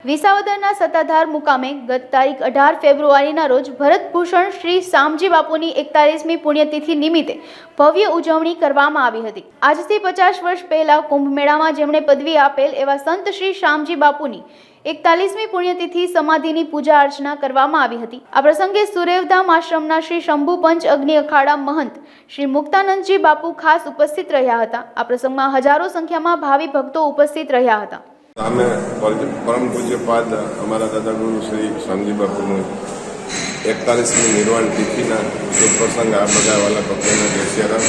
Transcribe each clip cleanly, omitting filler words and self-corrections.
વિસાવદરના સત્તાધાર મુકામે ગત તારીખ 18 ફેબ્રુઆરીના રોજ ભરતભૂષણ શ્રી શામજી બાપુની 41મી પુણ્યતિથિ નિમિત્તે ભવ્ય ઉજવણી કરવામાં આવી હતી। આજથી 50 વર્ષ પહેલા કુંભમેળામાં જેમણે પદવી આપેલ એવા સંત શ્રી શામજી બાપુની 41મી પુણ્યતિથિ સમાધિની પૂજા અર્ચના કરવામાં આવી હતી। આ પ્રસંગે સુરેવધામ આશ્રમના શ્રી શંભુ પંચ અગ્નિ અખાડા મહંત શ્રી મુક્તાનંદજી બાપુ ખાસ ઉપસ્થિત રહ્યા હતા। આ પ્રસંગમાં હજારો સંખ્યામાં ભાવિ ભક્તો ઉપસ્થિત રહ્યા હતા। અમે પરમ પૂજ્યપાદ અમારા દાદા ગુરુ શ્રી શામજી બાપુનું 41મી નિર્વાણ તિથિના શુભ પ્રસંગ આ બધા વાલા ભક્તોને જય સિયારામ,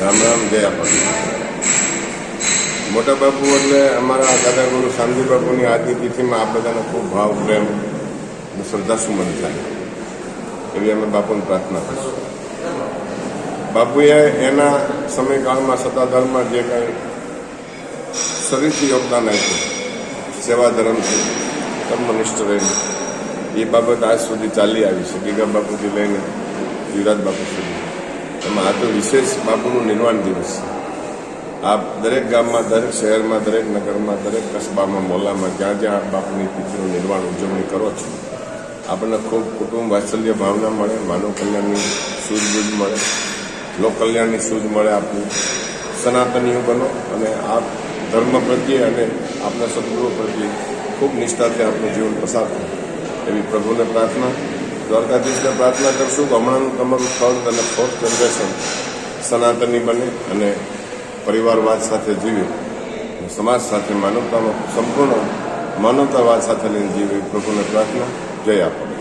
રામ રામ, જય આપા। મોટા બાપુ એટલે અમારા દાદા ગુરુ શામજી બાપુની આજની તિથિમાં આ બધાને ખૂબ ભાવ પ્રેમ અને શ્રદ્ધાસુમન થાય એવી અમે બાપુને પ્રાર્થના કરીશું। બાપુએ એના સમયકાળમાં સત્તાધારમાં જે કંઈ શરીરથી યોગદાન આપ્યું, સેવા ધર્મથી કર્મનિષ્ઠ રહીને એ બાબત આજ સુધી ચાલી આવી છે, ગીગા બાપુથી લઈને યુવરાજ બાપુ સુધી। એમાં આ તો વિશેષ બાપુનું નિર્વાણ દિવસ છે। આપ દરેક ગામમાં, દરેક શહેરમાં, દરેક નગરમાં, દરેક કસ્બામાં, મોહલ્લામાં જ્યાં જ્યાં બાપુની તિથિનું નિર્વાણ ઉજવણી કરો છો, આપણને ખૂબ કુટુંબ વાત્સલ્ય ભાવના મળે, માનવ કલ્યાણની સૂઝબૂઝ મળે, લોક કલ્યાણની સૂઝ મળે। આપની સનાતનીઓ બનો અને આપ ધર્મ પ્રત્યે અને આપના સદગુરુ પ્રત્યે ખૂબ નિષ્ઠાથી આપનું જીવન પસાર થાય એવી પ્રભુને પ્રાર્થના, દ્વારકાધીશને પ્રાર્થના કરશું કે હમણાંનું તમારું થર્ડ અને ફોર્થ જનરેશન સનાતની બને અને પરિવારવાદ સાથે જીવે, સમાજ સાથે માનવતામાં સંપૂર્ણ માનવતાવાદ સાથે લઈને જીવે, પ્રભુને પ્રાર્થના। જય આપો।